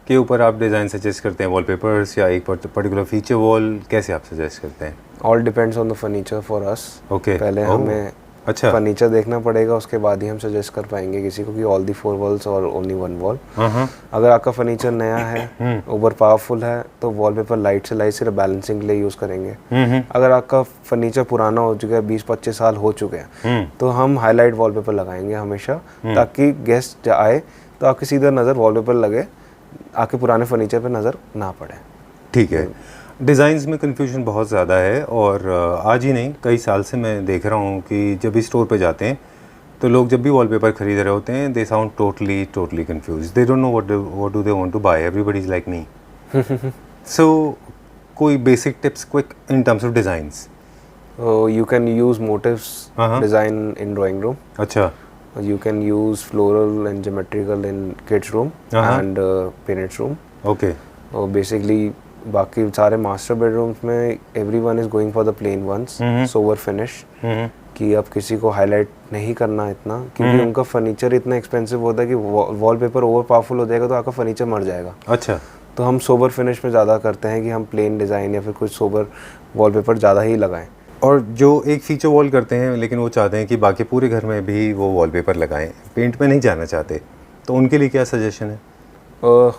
के ऊपर आप डिज़ाइन सजेस्ट करते हैं वॉलपेपर्स, या एक पर्टिकुलर फीचर वॉल, कैसे आप सजेस्ट करते हैं? All depends on the furniture for us. Okay. पहले हमें अच्छा। फर्नीचर देखना पड़ेगा, उसके बाद ही हम सजेस्ट कर पाएंगे किसी को कि ऑल दी 4 वॉल्स और ओनली 1 वॉल। अगर आपका फर्नीचर नया है, ओवर पावरफुल है, तो वॉलपेपर लाइट से लाइट सिर्फ बैलेंसिंग के लिए यूज़ करेंगे। अगर आपका फर्नीचर पुराना हो चुका है, 20-25 साल हो चुके हैं, तो हम हाईलाइट वॉलपेपर लगाएंगे हमेशा, ताकि गेस्ट आए तो आपकी सीधा नज़र वॉलपेपर लगे, आपके पुराने फर्नीचर पे नज़र ना पड़े। ठीक है। डिज़ाइंस में कन्फ्यूजन बहुत ज़्यादा है, और आज ही नहीं कई साल से मैं देख रहा हूँ कि जब भी स्टोर पे जाते हैं तो लोग जब भी वॉलपेपर खरीद रहे होते हैं, they sound totally confuse, they don't know what do they want to buy, everybody is like me. So कोई basic tips quick in terms of designs? You can use motifs design in drawing room. अच्छा। You can use floral and geometrical in kids room and parents room. Okay. और basically बाकी सारे master bedrooms में everyone is going for the plain ones, sober finish, कि अब किसी को highlight नहीं करना इतना, क्योंकि उनका फर्नीचर इतना एक्सपेंसिव होता है कि वॉलपेपर ओवर पावरफुल हो जाएगा तो आपका फर्नीचर मर जाएगा। अच्छा। तो हम सोबर फिनिश में ज़्यादा करते हैं कि हम प्लेन डिज़ाइन या फिर कुछ सोबर वॉलपेपर ज़्यादा ही लगाएं। और जो एक फीचर वॉल करते हैं लेकिन वो चाहते हैं कि बाकी पूरे घर में भी वो वॉलपेपर लगाएं, पेंट में नहीं जाना चाहते, तो उनके लिए क्या सजेशन है?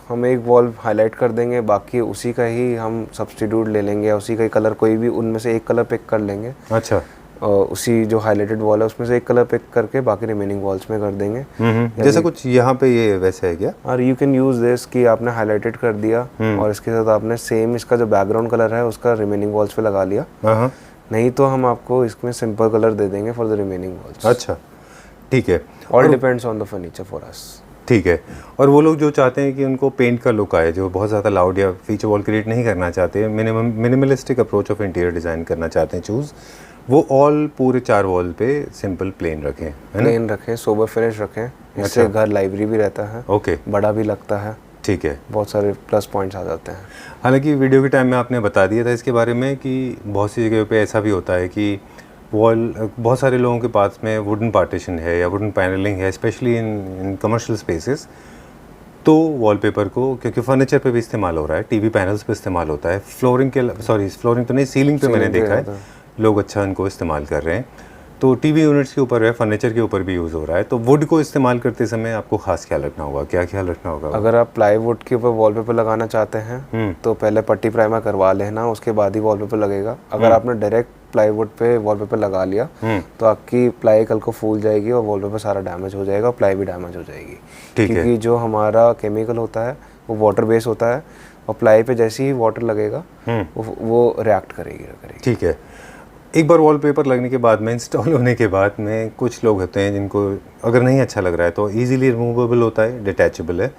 हम एक वॉल हाईलाइट कर देंगे, बाकी उसी का ही हम सब्स्टिट्यूट ले लेंगे, उसी का ही कलर, कोई भी उनमें से एक कलर पिक कर लेंगे। अच्छा। उसी जो हाईलाइटेड वॉल है उसमें से एक कलर पिक करके बाकी रिमेनिंग वॉल्स में कर देंगे। जैसा कुछ यहाँ पे ये वैसे है क्या? और यू कैन यूज़ दिस कि आपने हाईलाइटेड कर दिया और इसके साथ आपने सेम इसका जो बैकग्राउंड कलर है उसका रिमेनिंग वॉल्स पे लगा लिया। नहीं तो हम आपको इसमें सिंपल कलर दे देंगे फॉर द रिमेनिंग वॉल्स। अच्छा, ठीक है। All depends on the furniture for us. ठीक है। और वो लोग जो चाहते हैं कि उनको पेंट का लुक आए, जो बहुत ज़्यादा लाउड या फीचर वॉल क्रिएट नहीं करना चाहते, minimalistic approach of interior design करना चाहते हैं चूज़, वो ऑल पूरे 4 वॉल पे सिंपल प्लेन रखें, है ना? प्लेन रखें, सोबर फिनिश रखें, इससे घर लाइब्रेरी भी रहता है। ओके। बड़ा भी लगता है। ठीक है। बहुत सारे प्लस पॉइंट्स आ जाते हैं। हालांकि वीडियो के टाइम में आपने बता दिया था इसके बारे में कि बहुत सी जगह पे ऐसा भी होता है कि बहुत सारे लोगों के पास में वुडन पार्टीशन है या वुडन पैनलिंग है, स्पेशली इन कमर्शियल स्पेसेस, तो वॉलपेपर को, क्योंकि फर्नीचर पे भी इस्तेमाल हो रहा है, टीवी पैनल्स पे इस्तेमाल होता है, फ्लोरिंग तो नहीं, सीलिंग पे मैंने देखा है लोग अच्छा इनको इस्तेमाल कर रहे हैं, तो टीवी यूनिट्स के ऊपर है, फर्नीचर के ऊपर भी यूज़ हो रहा है। तो वुड को इस्तेमाल करते समय आपको खास ख्याल रखना होगा, क्या ख्याल रखना होगा? अगर आप प्लाईवुड के ऊपर वॉलपेपर लगाना चाहते हैं तो पहले पट्टी प्राइमर करवा लेना, उसके बाद ही वॉलपेपर लगेगा। अगर आपने डायरेक्ट प्लाईवुड पे वॉलपेपर लगा लिया तो आपकी प्लाई कल को फूल जाएगी और वॉलपेपर सारा डैमेज हो जाएगा और प्लाई भी डैमेज हो जाएगी। क्योंकि जो हमारा केमिकल होता है वो वाटर बेस होता है और प्लाई पे जैसे ही वाटर लगेगा वो रिएक्ट करेगी। ठीक है। एक बार वॉलपेपर लगने के बाद में, इंस्टॉल होने के बाद में, कुछ लोग होते हैं जिनको अगर नहीं अच्छा लग रहा है तो इजीली रिमूवेबल होता है, डिटैचेबल है,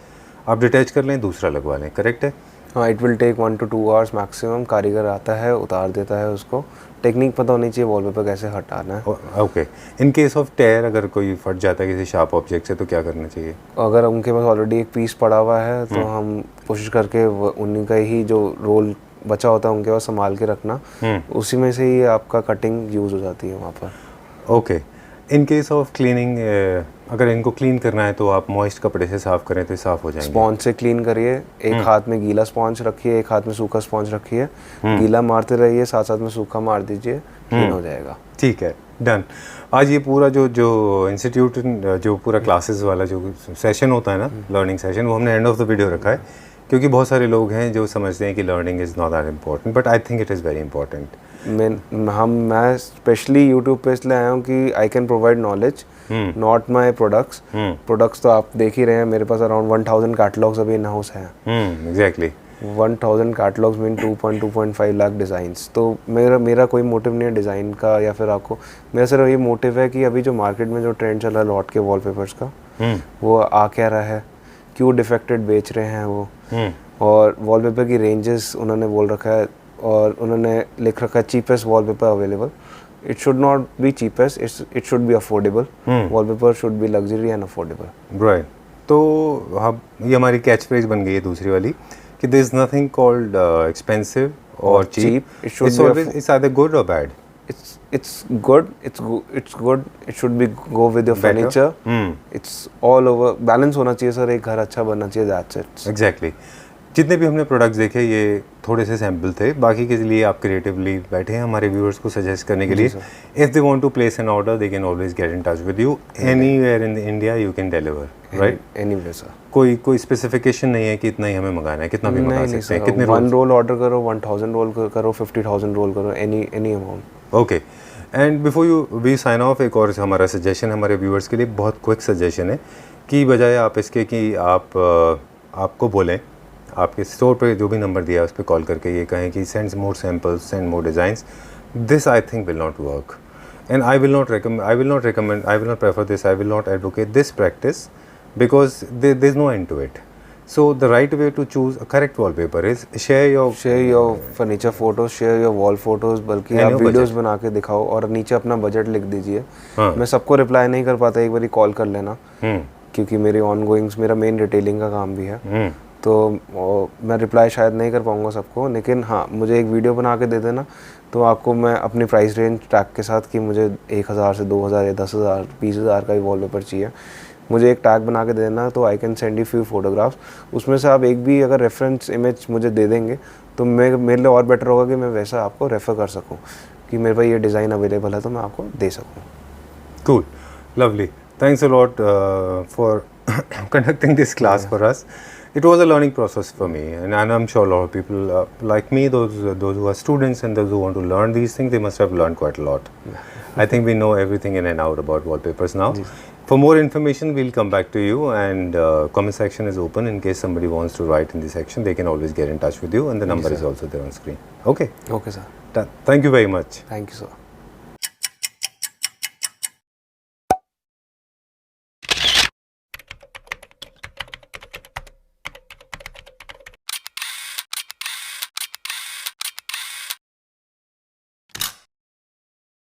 आप डिटैच कर लें, दूसरा लगवा लें, करेक्ट है? हाँ, it will take 1 to 2 hours maximum. कारीगर आता है, उतार देता है उसको। टेक्निक पता होनी चाहिए वॉलपेपर कैसे हटाना है। ओके, इन केस ऑफ टेयर अगर कोई फट जाता है किसी शार्प ऑब्जेक्ट से तो क्या करना चाहिए? अगर उनके पास ऑलरेडी एक पीस पड़ा हुआ है तो हम कोशिश करके उन्हीं का ही जो रोल बचा होता है उनके पास संभाल के रखना, उसी में से ही आपका कटिंग यूज़ हो जाती है वहाँ पर। Okay, in case of cleaning अगर इनको क्लीन करना है तो आप मॉइस्ट कपड़े से साफ़ करें तो साफ़ हो जाएंगे? स्पॉन्ज से क्लीन करिए। एक हाथ में गीला स्पॉन्ज रखिए, एक हाथ में सूखा स्पॉन्ज रखिए। गीला मारते रहिए, साथ साथ में सूखा मार दीजिए, क्लीन हो जाएगा। ठीक है, डन। आज ये पूरा जो इंस्टीट्यूट जो पूरा क्लासेस वाला जो सेशन होता है ना, लर्निंग सेशन, वो हमने एंड ऑफ द वीडियो रखा है क्योंकि बहुत सारे लोग हैं जो समझते हैं कि learning is not that important, but I think it is very important. मैं स्पेशली यूट्यूब पे इसलिए आया हूँ कि I can provide knowledge, not my products. Products तो आप देख ही रहे हैं, मेरे पास अराउंड 1000 कैटलॉग्स अभी इन हाउस हैं। Exactly 1000 catalogues mean 2.5 lakh designs. तो मेरा कोई मोटिव नहीं है डिज़ाइन का या फिर आपको, मेरा सिर्फ ये मोटिव है कि अभी जो मार्केट में जो ट्रेंड चल रहा है लॉट के वॉलपेपर्स का, वो आ क्या रहा है, क्यों डिफेक्टेड बेच रहे हैं वो, और वॉलपेपर की रेंजेस उन्होंने बोल रखा है और उन्होंने लिख रखा है cheapest wallpaper available. It should not be cheapest, it should be affordable. Wallpaper should be luxury and affordable. Right. तो अब ये हमारी कैच फ्रेज बन गई है दूसरी वाली कि there is nothing called expensive और cheap, it's always, it's either good और bad. It's good. It should be go with your furniture. It's all over. Balance होना चाहिए सर, एक घर अच्छा बनना चाहिए, that's it. Exactly. जितने भी हमने प्रोडक्ट्स देखे ये थोड़े से सैम्पल थे, बाकी के लिए आप क्रिएटिवली बैठे हैं हमारे व्यूअर्स को सजेस्ट करने के लिए। If they want to place an order they can always get in touch with you anywhere in India, you can deliver, right? Anywhere sir. कोई स्पेसिफिकेशन नहीं है कि इतना ही हमें मंगाना है, कितना भी मंगा सकते हैं, कितने 1 रोल ऑर्डर करो, 1000 रोल करो, 50,000 रोल करो, any amount. Okay, and before we sign off, एक और हमारा सजेशन हमारे व्यूअर्स के लिए, बहुत क्विक सजेशन है कि बजाय आप इसके कि आपको बोलें, आपके स्टोर पे जो भी नंबर दिया है उस पर कॉल करके ये कहें कि send more samples, send more designs, this I think will not work and I will not prefer this, I will not advocate this practice because there is no end to it. So the right way to choose a correct wallpaper is share your furniture photos, share your wall photos, बल्कि आप videos बना के दिखाओ और नीचे अपना budget लिख दीजिए। मैं सबको रिप्लाई नहीं कर पाता, एक बारी कॉल कर लेना, क्योंकि मेरी ऑनगोइंग्स, मेरा मेन रिटेलिंग का काम भी है, तो मैं रिप्लाई शायद नहीं कर पाऊँगा सबको, लेकिन हाँ मुझे एक वीडियो बना के दे देना, तो आपको मैं अपनी प्राइस रेंज टैग के साथ कि मुझे 1000 से 2000 या 10,000 20,000 का ही वॉलपेपर चाहिए, मुझे एक टैग बना के दे देना, तो I can send you few photographs. उसमें से आप एक भी अगर रेफरेंस इमेज मुझे दे देंगे तो मेरे लिए और बेटर होगा कि मैं वैसा आपको रेफ़र कर सकूं कि मेरे पास ये डिज़ाइन अवेलेबल है तो मैं आपको दे सकूं। Cool, lovely, thanks a lot for conducting this class for us. It was a learning process for me, and I'm sure a lot of people like me, those who are students and those who want to learn these things, they must have learned quite a lot. I think we know everything in and out about wallpapers now. For more information, we'll come back to you, and comment section is open in case somebody wants to write in the section. They can always get in touch with you, and the number is also there on screen. Okay? Okay, sir. Thank you very much. Thank you, sir.